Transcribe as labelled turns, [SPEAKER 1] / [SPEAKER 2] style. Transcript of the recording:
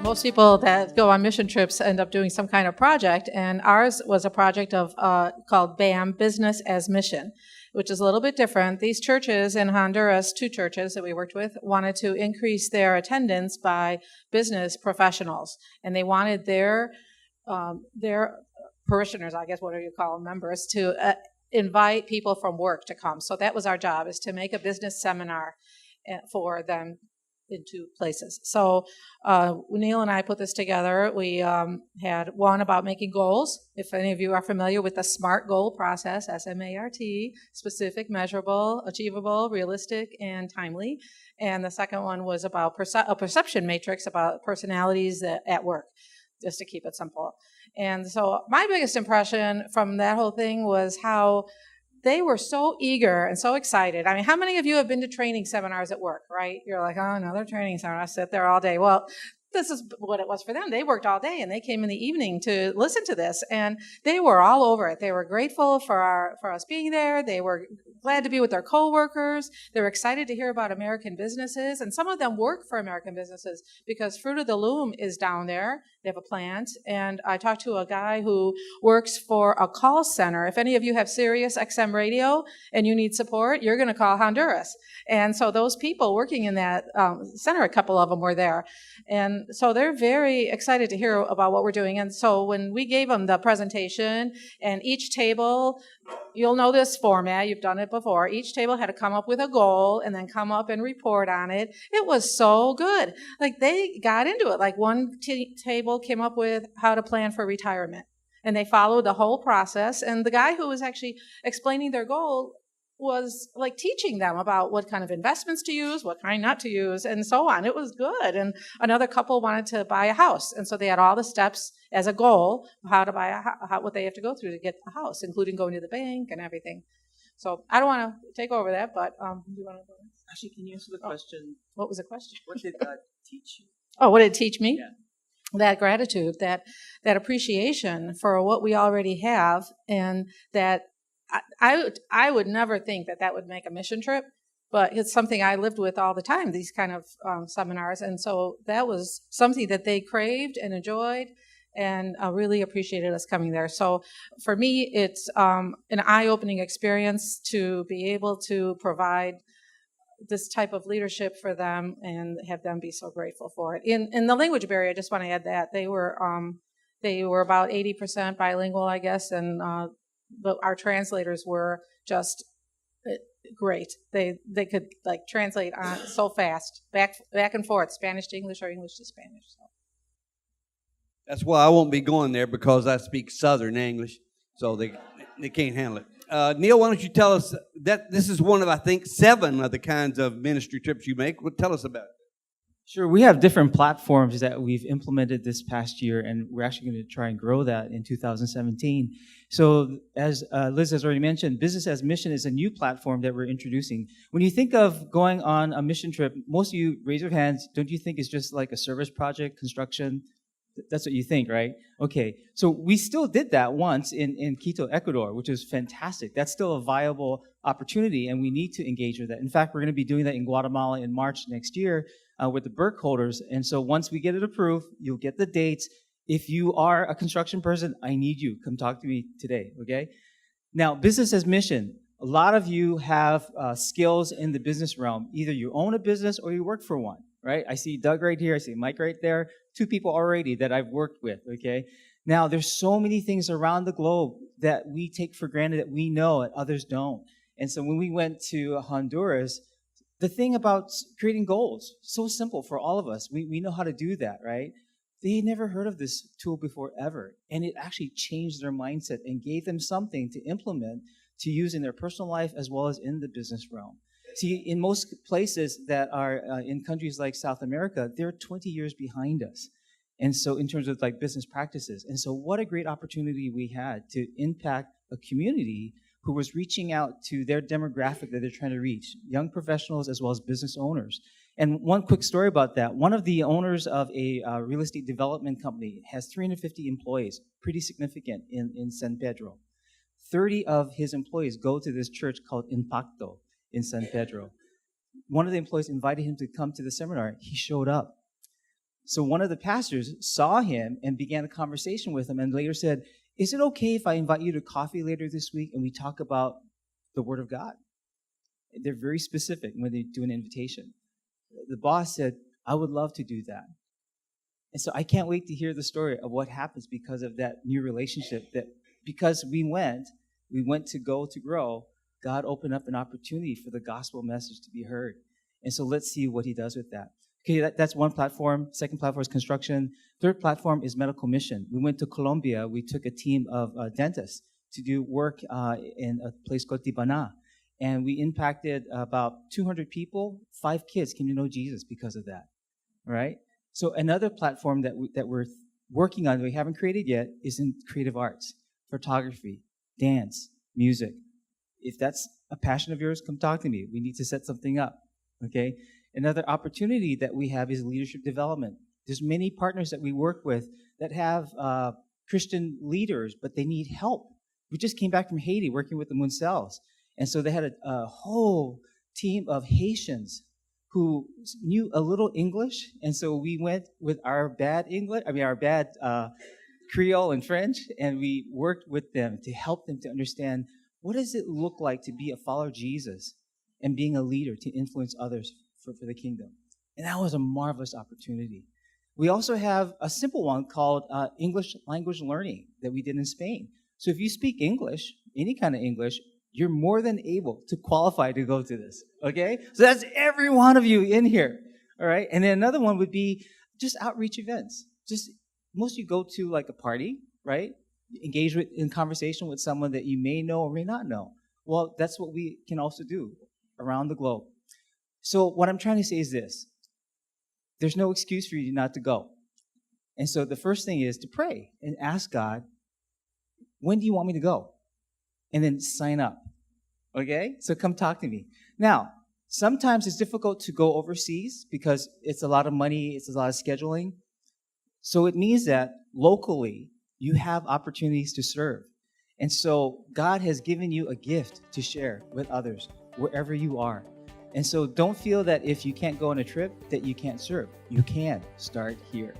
[SPEAKER 1] Most people that go on mission trips end up doing some kind of project, and ours was a project of called BAM, Business as Mission, which is a little bit different. These churches in Honduras, 2 churches that we worked with, wanted to increase their attendance by business professionals, and they wanted their parishioners, I guess, what do you call them, members, to invite people from work to come. So that was our job, is to make a business seminar for them in 2 places. So Neil and I put this together. We had one about making goals. If any of you are familiar with the SMART goal process, S-M-A-R-T, specific, measurable, achievable, realistic, and timely. And the second one was about a perception matrix about personalities at work, just to keep it simple. And so my biggest impression from that whole thing was how they were so eager and so excited. I mean, how many of you have been to training seminars at work, right? You're like, oh, another training seminar. I sit there all day. Well, this is what it was for them. They worked all day, and they came in the evening to listen to this, and they were all over it. They were grateful for us being there. They were glad to be with their coworkers. They were excited to hear about American businesses, and some of them work for American businesses because Fruit of the Loom is down there. They have a plant, and I talked to a guy who works for a call center. If any of you have Sirius XM radio and you need support, you're going to call Honduras. And so those people working in that center, a couple of them were there. And so they're very excited to hear about what we're doing. And so when we gave them the presentation, and each table, you'll know this format, you've done it before, each table had to come up with a goal and then come up and report on it. It was so good. Like, they got into it. Like, one table came up with how to plan for retirement, and they followed the whole process. And the guy who was actually explaining their goal was like teaching them about what kind of investments to use, what kind not to use, and so on. It was good. And another couple wanted to buy a house, and so they had all the steps as a goal of how to buy what they have to go through to get a house, including going to the bank and everything. So I don't want to take over that, but do you want to go?
[SPEAKER 2] Actually, can you answer the question?
[SPEAKER 1] What was the question?
[SPEAKER 2] What did God teach you?
[SPEAKER 1] Oh, what did it teach me?
[SPEAKER 2] Yeah.
[SPEAKER 1] That gratitude, that appreciation for what we already have, and that I would never think that would make a mission trip, but it's something I lived with all the time, these kind of seminars. And so that was something that they craved and enjoyed, and really appreciated us coming there. So for me, it's an eye-opening experience to be able to provide this type of leadership for them and have them be so grateful for it. In the language barrier, I just want to add that they were about 80% bilingual, I guess, and but our translators were just great. They could like translate so fast, back and forth, Spanish to English or English to Spanish. So.
[SPEAKER 3] That's why I won't be going there, because I speak Southern English, so they can't handle it. Neil, why don't you tell us that this is one of, I think, 7 of the kinds of ministry trips you make. Well, tell us about it.
[SPEAKER 4] Sure. We have different platforms that we've implemented this past year, and we're actually going to try and grow that in 2017. So as Liz has already mentioned, Business as Mission is a new platform that we're introducing. When you think of going on a mission trip, most of you raise your hands. Don't you think it's just like a service project, construction? That's what you think, right? Okay. So we still did that once in Quito, Ecuador, which is fantastic. That's still a viable opportunity, and we need to engage with that. In fact, we're going to be doing that in Guatemala in March next year with the Burke holders. And so once we get it approved, you'll get the dates. If you are a construction person, I need you. Come talk to me today, okay? Now, Business as Mission. A lot of you have skills in the business realm. Either you own a business or you work for one, right? I see Doug right here. I see Mike right there. 2 people already that I've worked with, okay? Now, there's so many things around the globe that we take for granted that we know and others don't. And so when we went to Honduras, the thing about creating goals, so simple for all of us. We know how to do that, right? They had never heard of this tool before ever. And it actually changed their mindset and gave them something to implement to use in their personal life as well as in the business realm. See, in most places that are in countries like South America, they're 20 years behind us. And so in terms of like business practices. And so what a great opportunity we had to impact a community who was reaching out to their demographic that they're trying to reach, young professionals as well as business owners. And one quick story about that. One of the owners of a real estate development company has 350 employees, pretty significant in San Pedro. 30 of his employees go to this church called Impacto in San Pedro. one of the employees invited him to come to the seminar. He showed up. So one of the pastors saw him and began a conversation with him and later said, is it okay if I invite you to coffee later this week and we talk about the Word of God? They're very specific when they do an invitation. The boss said, I would love to do that. And so I can't wait to hear the story of what happens because of that new relationship. That because we went to go to grow, God opened up an opportunity for the gospel message to be heard. And so let's see what he does with that. Okay, that's one platform. Second platform is construction. Third platform is medical mission. We went to Colombia. We took a team of dentists to do work in a place called Tibana. And we impacted about 200 people. 5 kids came to know Jesus because of that. All right? So another platform that we're working on that we haven't created yet is in creative arts, photography, dance, music. If that's a passion of yours, come talk to me. We need to set something up. Okay? Another opportunity that we have is leadership development. There's many partners that we work with that have Christian leaders, but they need help. We just came back from Haiti working with the Muncels. And so they had a whole team of Haitians who knew a little English. And so we went with our bad Creole and French, and we worked with them to help them to understand what does it look like to be a follower of Jesus and being a leader to influence others for the kingdom. And that was a marvelous opportunity. We also have a simple one called English language learning that we did in Spain. So if you speak English, any kind of English, you're more than able to qualify to go to this, okay? So that's every one of you in here, all right? And then another one would be just outreach events. Just most of you go to like a party, right? Engage in conversation with someone that you may know or may not know. Well, that's what we can also do around the globe. So what I'm trying to say is this. There's no excuse for you not to go. And so the first thing is to pray and ask God, when do you want me to go? And then sign up. Okay? So come talk to me. Now, sometimes it's difficult to go overseas because it's a lot of money, it's a lot of scheduling. So it means that locally, you have opportunities to serve. And so God has given you a gift to share with others wherever you are. And so don't feel that if you can't go on a trip that you can't serve. You can start here.